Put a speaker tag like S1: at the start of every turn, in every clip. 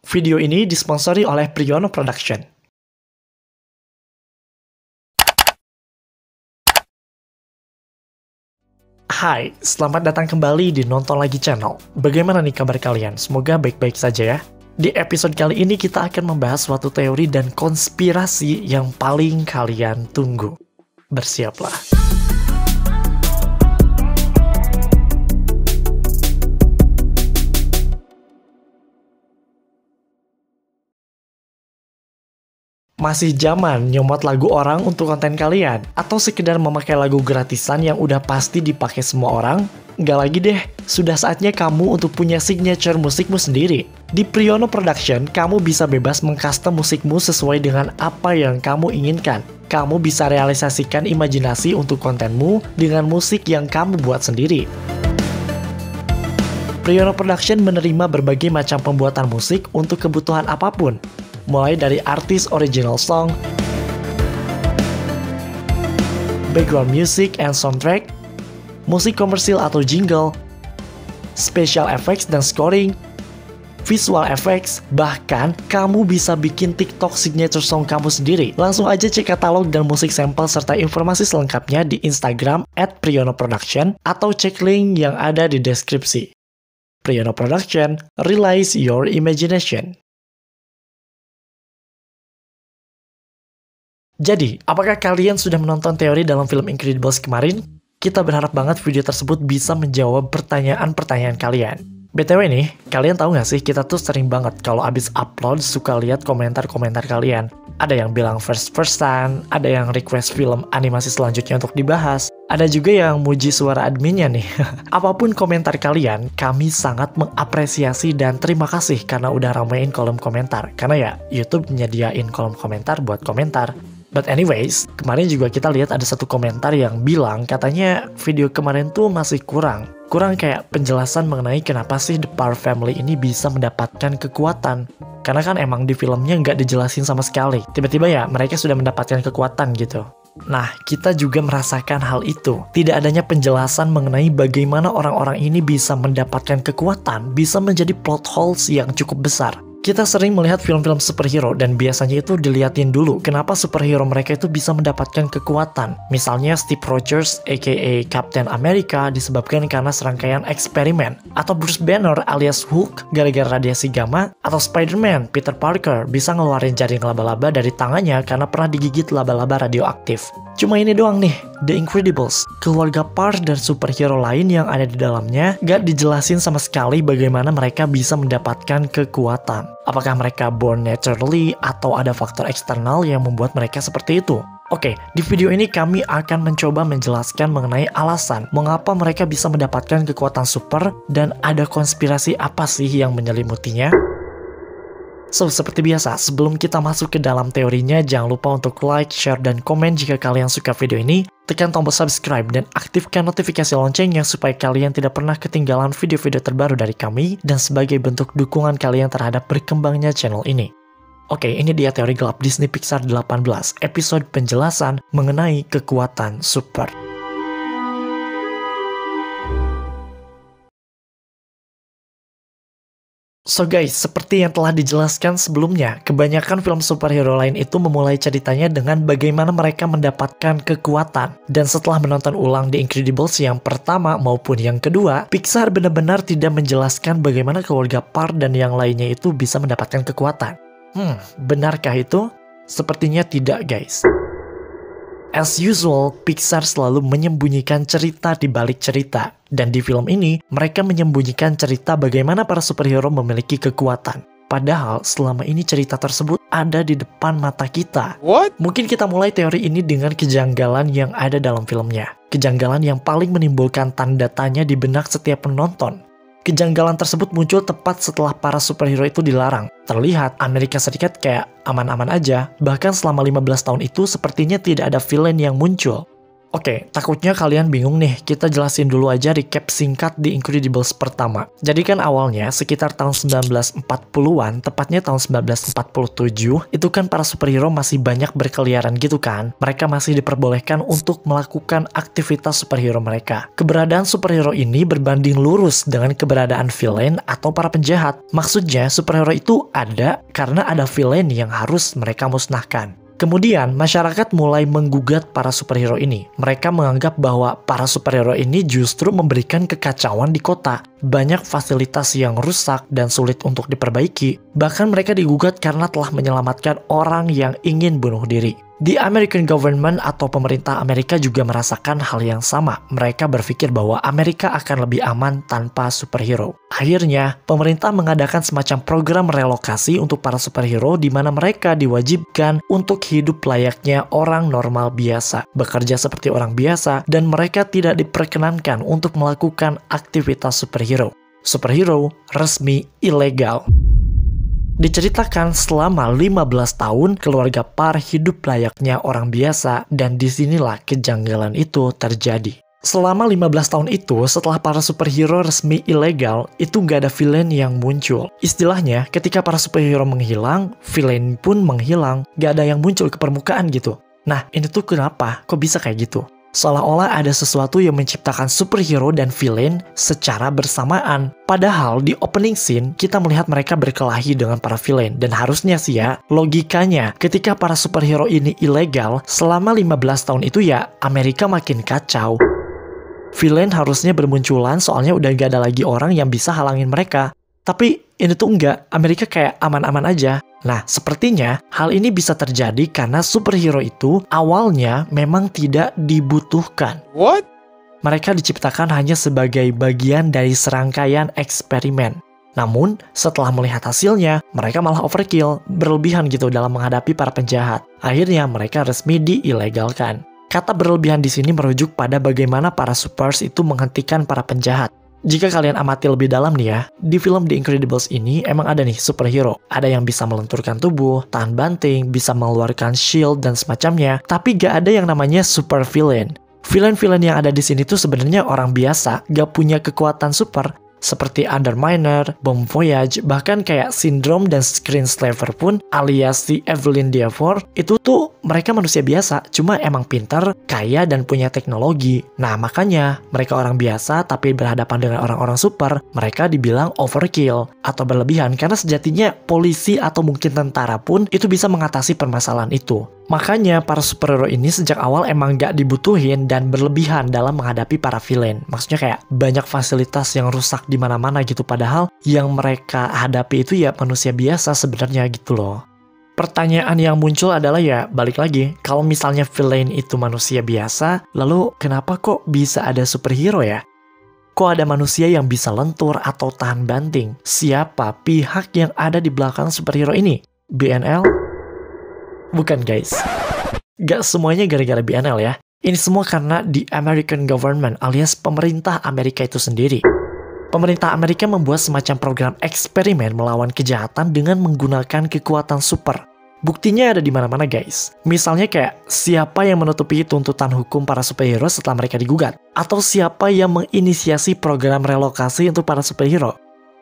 S1: Video ini disponsori oleh Priono Production. Hai, selamat datang kembali di Nonton Lagi Channel. Bagaimana nih kabar kalian? Semoga baik-baik saja ya. Di episode kali ini kita akan membahas suatu teori dan konspirasi yang paling kalian tunggu. Bersiaplah. Masih zaman nyomot lagu orang untuk konten kalian? Atau sekedar memakai lagu gratisan yang udah pasti dipakai semua orang? Nggak lagi deh, sudah saatnya kamu untuk punya signature musikmu sendiri. Di Priono Production, kamu bisa bebas mengcustom musikmu sesuai dengan apa yang kamu inginkan. Kamu bisa realisasikan imajinasi untuk kontenmu dengan musik yang kamu buat sendiri. Priono Production menerima berbagai macam pembuatan musik untuk kebutuhan apapun. Mulai dari artis original song, background music and soundtrack, musik komersil atau jingle, special effects dan scoring, visual effects, bahkan kamu bisa bikin TikTok signature song kamu sendiri. Langsung aja cek katalog dan musik sampel serta informasi selengkapnya di Instagram @prionoproduction atau cek link yang ada di deskripsi. Priono Production, realize your imagination. Jadi, apakah kalian sudah menonton teori dalam film Incredibles kemarin? Kita berharap banget video tersebut bisa menjawab pertanyaan-pertanyaan kalian. BTW nih, kalian tahu nggak sih kita tuh sering banget kalau abis upload suka lihat komentar-komentar kalian. Ada yang bilang first-person, ada yang request film animasi selanjutnya untuk dibahas, ada juga yang muji suara adminnya nih. Apapun komentar kalian, kami sangat mengapresiasi dan terima kasih karena udah ramein kolom komentar. Karena ya, YouTube menyediain kolom komentar buat komentar. But anyways, kemarin juga kita lihat ada satu komentar yang bilang katanya video kemarin tuh masih kurang kayak penjelasan mengenai kenapa sih The Parr Family ini bisa mendapatkan kekuatan. Karena kan emang di filmnya nggak dijelasin sama sekali. Tiba-tiba ya mereka sudah mendapatkan kekuatan gitu. Nah, kita juga merasakan hal itu. Tidak adanya penjelasan mengenai bagaimana orang-orang ini bisa mendapatkan kekuatan, bisa menjadi plot holes yang cukup besar. Kita sering melihat film-film superhero dan biasanya itu diliatin dulu kenapa superhero mereka itu bisa mendapatkan kekuatan. Misalnya Steve Rogers aka Captain America disebabkan karena serangkaian eksperimen. Atau Bruce Banner alias Hulk gara-gara radiasi gamma. Atau Spider-Man Peter Parker bisa ngeluarin jaring laba-laba dari tangannya karena pernah digigit laba-laba radioaktif. Cuma ini doang nih, The Incredibles. Keluarga Parr dan superhero lain yang ada di dalamnya gak dijelasin sama sekali bagaimana mereka bisa mendapatkan kekuatan. Apakah mereka born naturally atau ada faktor eksternal yang membuat mereka seperti itu? Oke, di video ini kami akan mencoba menjelaskan mengenai alasan mengapa mereka bisa mendapatkan kekuatan super dan ada konspirasi apa sih yang menyelimutinya. So, seperti biasa, sebelum kita masuk ke dalam teorinya, jangan lupa untuk like, share, dan komen jika kalian suka video ini. Tekan tombol subscribe dan aktifkan notifikasi loncengnya supaya kalian tidak pernah ketinggalan video-video terbaru dari kami dan sebagai bentuk dukungan kalian terhadap berkembangnya channel ini. Oke, ini dia teori gelap Disney Pixar 18, episode penjelasan mengenai kekuatan super. So guys, seperti yang telah dijelaskan sebelumnya, kebanyakan film superhero lain itu memulai ceritanya dengan bagaimana mereka mendapatkan kekuatan. Dan setelah menonton ulang The Incredibles yang pertama maupun yang kedua, Pixar benar-benar tidak menjelaskan bagaimana keluarga Parr dan yang lainnya itu bisa mendapatkan kekuatan. Benarkah itu? Sepertinya tidak guys. As usual, Pixar selalu menyembunyikan cerita di balik cerita. Dan di film ini, mereka menyembunyikan cerita bagaimana para superhero memiliki kekuatan. Padahal, selama ini cerita tersebut ada di depan mata kita.
S2: What?
S1: Mungkin kita mulai teori ini dengan kejanggalan yang ada dalam filmnya. Kejanggalan yang paling menimbulkan tanda tanya di benak setiap penonton. Kejanggalan tersebut muncul tepat setelah para superhero itu dilarang. Terlihat Amerika Serikat kayak aman-aman aja, bahkan selama 15 tahun itu sepertinya tidak ada villain yang muncul. Oke, takutnya kalian bingung nih, kita jelasin dulu aja recap singkat di Incredibles pertama. Jadi kan awalnya sekitar tahun 1940-an, tepatnya tahun 1947, itu kan para superhero masih banyak berkeliaran gitu kan. Mereka masih diperbolehkan untuk melakukan aktivitas superhero mereka. Keberadaan superhero ini berbanding lurus dengan keberadaan villain atau para penjahat. Maksudnya superhero itu ada karena ada villain yang harus mereka musnahkan. Kemudian, masyarakat mulai menggugat para superhero ini. Mereka menganggap bahwa para superhero ini justru memberikan kekacauan di kota. Banyak fasilitas yang rusak dan sulit untuk diperbaiki. Bahkan mereka digugat karena telah menyelamatkan orang yang ingin bunuh diri. The American government atau pemerintah Amerika juga merasakan hal yang sama. Mereka berpikir bahwa Amerika akan lebih aman tanpa superhero. Akhirnya, pemerintah mengadakan semacam program relokasi untuk para superhero di mana mereka diwajibkan untuk hidup layaknya orang normal biasa, bekerja seperti orang biasa, dan mereka tidak diperkenankan untuk melakukan aktivitas superhero. Superhero resmi ilegal. Diceritakan selama 15 tahun keluarga Parr hidup layaknya orang biasa dan disinilah kejanggalan itu terjadi. Selama 15 tahun itu, setelah para superhero resmi ilegal, itu nggak ada villain yang muncul. Istilahnya, ketika para superhero menghilang, villain pun menghilang, nggak ada yang muncul ke permukaan gitu. Nah, ini tuh kenapa? Kok bisa kayak gitu? Seolah-olah ada sesuatu yang menciptakan superhero dan villain secara bersamaan. Padahal di opening scene, kita melihat mereka berkelahi dengan para villain. Dan harusnya sih ya, logikanya ketika para superhero ini ilegal, selama 15 tahun itu ya, Amerika makin kacau. Villain harusnya bermunculan soalnya udah gak ada lagi orang yang bisa halangin mereka. Tapi ini tuh enggak, Amerika kayak aman-aman aja. Nah, sepertinya hal ini bisa terjadi karena superhero itu awalnya memang tidak dibutuhkan.
S2: What?
S1: Mereka diciptakan hanya sebagai bagian dari serangkaian eksperimen. Namun, setelah melihat hasilnya, mereka malah overkill, berlebihan gitu dalam menghadapi para penjahat. Akhirnya mereka resmi diilegalkan. Kata berlebihan di sini merujuk pada bagaimana para supers itu menghentikan para penjahat. Jika kalian amati lebih dalam nih ya, di film The Incredibles ini emang ada nih superhero. Ada yang bisa melenturkan tubuh, tahan banting, bisa mengeluarkan shield dan semacamnya. Tapi gak ada yang namanya super villain. Villain-villain yang ada di sini tuh sebenarnya orang biasa, gak punya kekuatan super. Seperti Underminer, Bomb Voyage, bahkan kayak Syndrome dan Screenslaver pun alias si Evelyn Deavor, itu tuh mereka manusia biasa, cuma emang pintar, kaya, dan punya teknologi. Nah makanya, mereka orang biasa tapi berhadapan dengan orang-orang super, mereka dibilang overkill atau berlebihan karena sejatinya polisi atau mungkin tentara pun itu bisa mengatasi permasalahan itu. Makanya para superhero ini sejak awal emang gak dibutuhin dan berlebihan dalam menghadapi para villain. Maksudnya kayak banyak fasilitas yang rusak di mana-mana gitu, padahal yang mereka hadapi itu ya manusia biasa sebenarnya gitu loh. Pertanyaan yang muncul adalah ya balik lagi, kalau misalnya villain itu manusia biasa, lalu kenapa kok bisa ada superhero ya? Kok ada manusia yang bisa lentur atau tahan banting? Siapa pihak yang ada di belakang superhero ini? BNL? Bukan guys, gak semuanya gara-gara BNL ya. Ini semua karena the American government alias pemerintah Amerika itu sendiri. Pemerintah Amerika membuat semacam program eksperimen melawan kejahatan dengan menggunakan kekuatan super. Buktinya ada di mana-mana guys. Misalnya kayak siapa yang menutupi tuntutan hukum para superhero setelah mereka digugat. Atau siapa yang menginisiasi program relokasi untuk para superhero.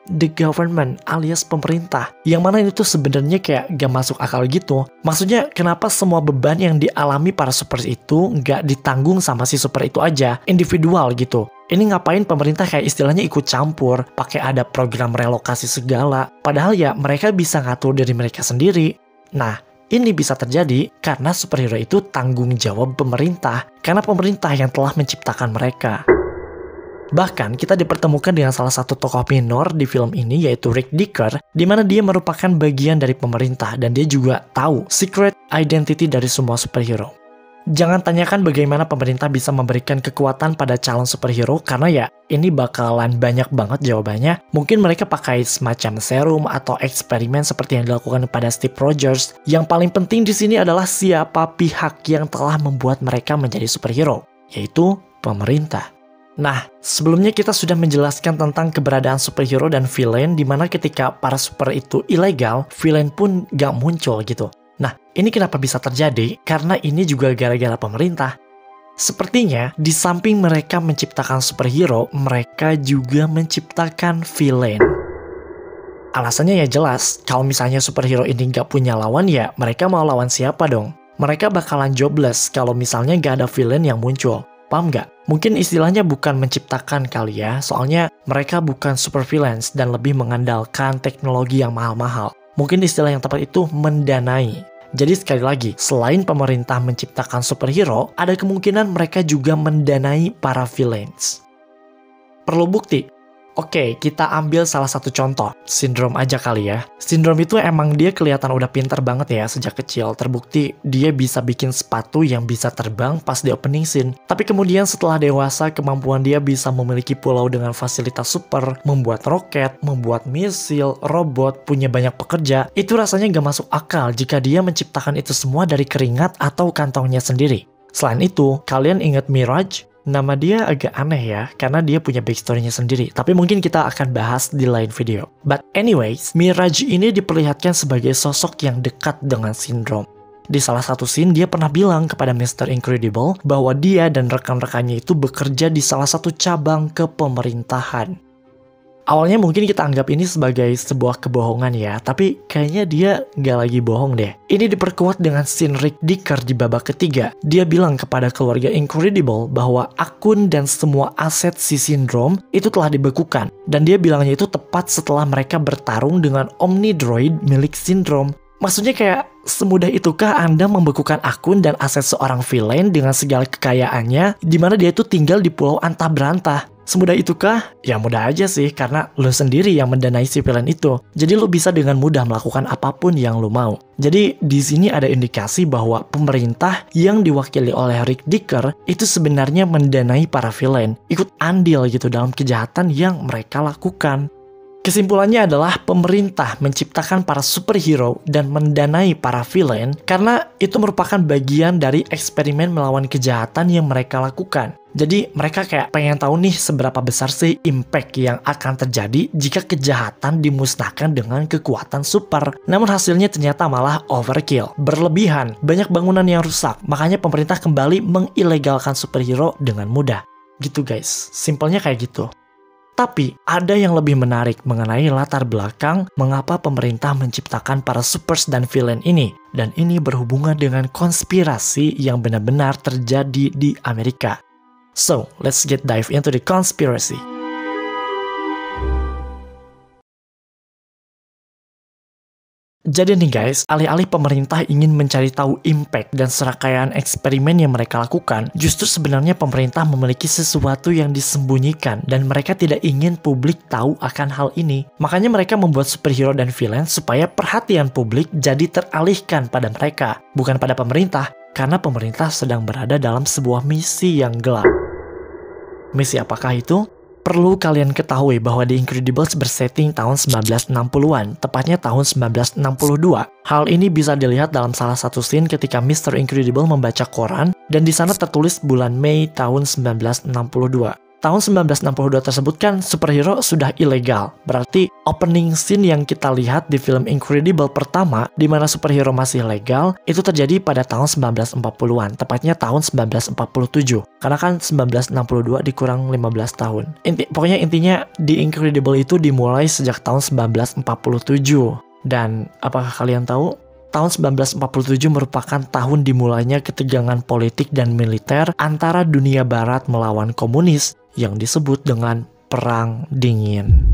S1: The government alias pemerintah, yang mana itu sebenarnya kayak gak masuk akal gitu. Maksudnya kenapa semua beban yang dialami para super itu gak ditanggung sama si super itu aja, individual gitu. Ini ngapain pemerintah kayak istilahnya ikut campur, pakai ada program relokasi segala, padahal ya mereka bisa ngatur diri mereka sendiri. Nah, ini bisa terjadi karena superhero itu tanggung jawab pemerintah, karena pemerintah yang telah menciptakan mereka. Bahkan kita dipertemukan dengan salah satu tokoh minor di film ini yaitu Rick Dicker, di mana dia merupakan bagian dari pemerintah dan dia juga tahu secret identity dari semua superhero. Jangan tanyakan bagaimana pemerintah bisa memberikan kekuatan pada calon superhero karena ya ini bakalan banyak banget jawabannya. Mungkin mereka pakai semacam serum atau eksperimen seperti yang dilakukan pada Steve Rogers. Yang paling penting di sini adalah siapa pihak yang telah membuat mereka menjadi superhero, yaitu pemerintah. Nah, sebelumnya kita sudah menjelaskan tentang keberadaan superhero dan villain di mana ketika para super itu ilegal, villain pun gak muncul gitu. Nah, ini kenapa bisa terjadi? Karena ini juga gara-gara pemerintah. Sepertinya, di samping mereka menciptakan superhero, mereka juga menciptakan villain. Alasannya ya jelas, kalau misalnya superhero ini nggak punya lawan ya, mereka mau lawan siapa dong? Mereka bakalan jobless kalau misalnya nggak ada villain yang muncul. Paham nggak? Mungkin istilahnya bukan menciptakan kali ya, soalnya mereka bukan super villains dan lebih mengandalkan teknologi yang mahal-mahal. Mungkin istilah yang tepat itu mendanai. Jadi sekali lagi, selain pemerintah menciptakan superhero, ada kemungkinan mereka juga mendanai para villains. Perlu bukti? Oke, kita ambil salah satu contoh, Syndrome aja kali ya. Syndrome itu emang dia kelihatan udah pinter banget ya sejak kecil. Terbukti dia bisa bikin sepatu yang bisa terbang pas di opening scene. Tapi kemudian setelah dewasa, kemampuan dia bisa memiliki pulau dengan fasilitas super, membuat roket, membuat misil, robot, punya banyak pekerja. Itu rasanya gak masuk akal jika dia menciptakan itu semua dari keringat atau kantongnya sendiri. Selain itu, kalian ingat Mirage? Nama dia agak aneh ya, karena dia punya backstory-nya sendiri. Tapi mungkin kita akan bahas di lain video. But anyways, Mirage ini diperlihatkan sebagai sosok yang dekat dengan Syndrome. Di salah satu scene, dia pernah bilang kepada Mr. Incredible bahwa dia dan rekan-rekannya itu bekerja di salah satu cabang kepemerintahan. Awalnya mungkin kita anggap ini sebagai sebuah kebohongan ya, tapi kayaknya dia nggak lagi bohong deh. Ini diperkuat dengan scene Rick Dicker di babak ketiga. Dia bilang kepada keluarga Incredible bahwa akun dan semua aset si Syndrome itu telah dibekukan. Dan dia bilangnya itu tepat setelah mereka bertarung dengan Omnidroid milik Syndrome. Maksudnya kayak, semudah itukah Anda membekukan akun dan aset seorang villain dengan segala kekayaannya, di mana dia itu tinggal di pulau antah berantah? Semudah itukah? Ya mudah aja sih, karena lo sendiri yang mendanai si villain itu. Jadi lo bisa dengan mudah melakukan apapun yang lo mau. Jadi di sini ada indikasi bahwa pemerintah yang diwakili oleh Rick Dicker itu sebenarnya mendanai para villain, ikut andil gitu dalam kejahatan yang mereka lakukan. Kesimpulannya adalah pemerintah menciptakan para superhero dan mendanai para villain karena itu merupakan bagian dari eksperimen melawan kejahatan yang mereka lakukan. Jadi mereka kayak pengen tahu nih seberapa besar sih impact yang akan terjadi jika kejahatan dimusnahkan dengan kekuatan super. Namun hasilnya ternyata malah overkill, berlebihan, banyak bangunan yang rusak. Makanya pemerintah kembali mengilegalkan superhero dengan mudah. Gitu guys, simpelnya kayak gitu. Tapi ada yang lebih menarik mengenai latar belakang mengapa pemerintah menciptakan para supers dan villain ini. Dan ini berhubungan dengan konspirasi yang benar-benar terjadi di Amerika. So, let's dive into the conspiracy. Jadi nih guys, alih-alih pemerintah ingin mencari tahu impact dan serangkaian eksperimen yang mereka lakukan, justru sebenarnya pemerintah memiliki sesuatu yang disembunyikan dan mereka tidak ingin publik tahu akan hal ini. Makanya mereka membuat superhero dan villain supaya perhatian publik jadi teralihkan pada mereka, bukan pada pemerintah, karena pemerintah sedang berada dalam sebuah misi yang gelap. Misi apakah itu? Perlu kalian ketahui bahwa The Incredibles bersetting tahun 1960-an, tepatnya tahun 1962. Hal ini bisa dilihat dalam salah satu scene ketika Mr. Incredible membaca koran, dan di sana tertulis bulan Mei tahun 1962. Tahun 1962 tersebut kan superhero sudah ilegal. Berarti opening scene yang kita lihat di film Incredible pertama, di mana superhero masih legal, itu terjadi pada tahun 1940-an, tepatnya tahun 1947. Karena kan 1962 dikurang 15 tahun. Pokoknya intinya The Incredible itu dimulai sejak tahun 1947. Dan apakah kalian tahu? Tahun 1947 merupakan tahun dimulainya ketegangan politik dan militer antara dunia barat melawan komunis yang disebut dengan Perang Dingin.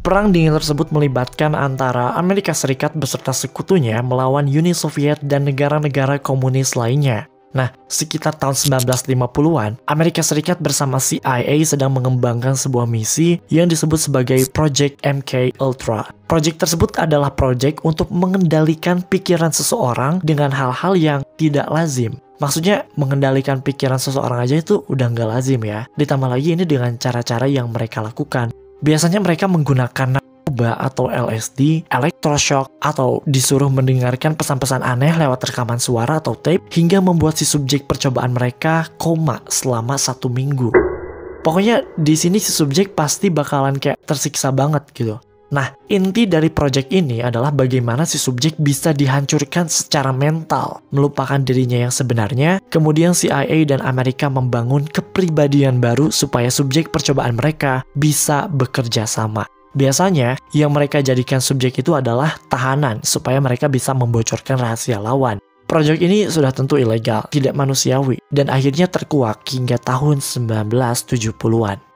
S1: Perang Dingin tersebut melibatkan antara Amerika Serikat beserta sekutunya melawan Uni Soviet dan negara-negara komunis lainnya. Nah, sekitar tahun 1950-an, Amerika Serikat bersama CIA sedang mengembangkan sebuah misi yang disebut sebagai Project MK Ultra. Project tersebut adalah project untuk mengendalikan pikiran seseorang dengan hal-hal yang tidak lazim. Maksudnya, mengendalikan pikiran seseorang aja itu udah nggak lazim ya. Ditambah lagi ini dengan cara-cara yang mereka lakukan. Biasanya mereka menggunakan narkoba atau LSD, elektroshock, atau disuruh mendengarkan pesan-pesan aneh lewat rekaman suara atau tape, hingga membuat si subjek percobaan mereka koma selama 1 minggu. Pokoknya di sini si subjek pasti bakalan kayak tersiksa banget gitu. Nah, inti dari project ini adalah bagaimana si subjek bisa dihancurkan secara mental, melupakan dirinya yang sebenarnya, kemudian CIA dan Amerika membangun kepribadian baru supaya subjek percobaan mereka bisa bekerja sama. Biasanya, yang mereka jadikan subjek itu adalah tahanan, supaya mereka bisa membocorkan rahasia lawan. Project ini sudah tentu ilegal, tidak manusiawi, dan akhirnya terkuak hingga tahun 1970-an.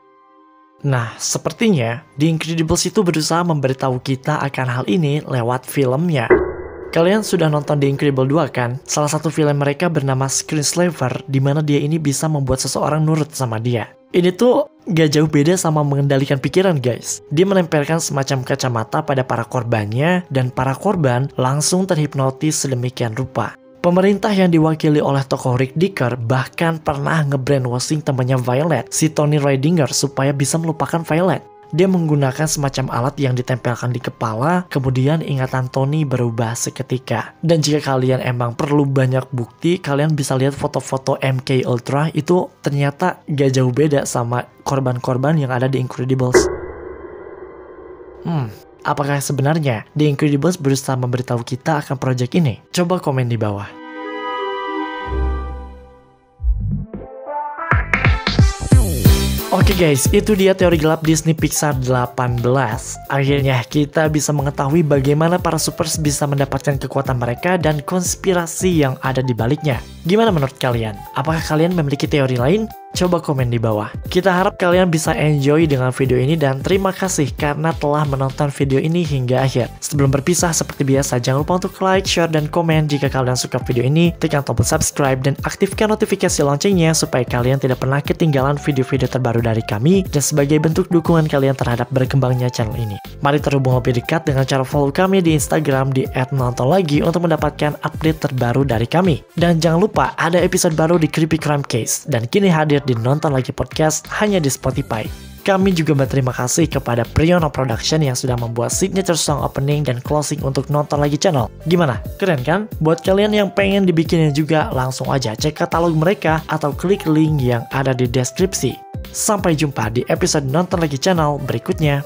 S1: Nah, sepertinya The Incredibles itu berusaha memberitahu kita akan hal ini lewat filmnya. Kalian sudah nonton The Incredibles 2 kan? Salah satu film mereka bernama Screenslaver, di mana dia ini bisa membuat seseorang nurut sama dia. Ini tuh gak jauh beda sama mengendalikan pikiran guys. Dia menempelkan semacam kacamata pada para korbannya, dan para korban langsung terhipnotis sedemikian rupa. Pemerintah yang diwakili oleh tokoh Rick Dicker bahkan pernah nge-brainwashing temannya Violet, si Tony Ridinger, supaya bisa melupakan Violet. Dia menggunakan semacam alat yang ditempelkan di kepala, kemudian ingatan Tony berubah seketika. Dan jika kalian emang perlu banyak bukti, kalian bisa lihat foto-foto MK Ultra, itu ternyata gak jauh beda sama korban-korban yang ada di Incredibles. Apakah sebenarnya The Incredibles berusaha memberitahu kita akan project ini? Coba komen di bawah. Oke guys, itu dia teori gelap Disney Pixar 18. Akhirnya kita bisa mengetahui bagaimana para supers bisa mendapatkan kekuatan mereka dan konspirasi yang ada di baliknya. Gimana menurut kalian? Apakah kalian memiliki teori lain? Coba komen di bawah. Kita harap kalian bisa enjoy dengan video ini dan terima kasih karena telah menonton video ini hingga akhir. Sebelum berpisah seperti biasa, jangan lupa untuk like, share, dan komen jika kalian suka video ini. Tekan tombol subscribe dan aktifkan notifikasi loncengnya supaya kalian tidak pernah ketinggalan video-video terbaru dari kami dan sebagai bentuk dukungan kalian terhadap berkembangnya channel ini. Mari terhubung lebih dekat dengan cara follow kami di Instagram di @nontonlagi untuk mendapatkan update terbaru dari kami. Dan jangan lupa ada episode baru di Creepy Crime Case dan kini hadir di Nonton Lagi Podcast hanya di Spotify. Kami juga berterima kasih kepada Priono Production yang sudah membuat signature song opening dan closing untuk Nonton Lagi channel. Gimana? Keren kan? Buat kalian yang pengen dibikinin juga, langsung aja cek katalog mereka atau klik link yang ada di deskripsi. Sampai jumpa di episode Nonton Lagi channel berikutnya.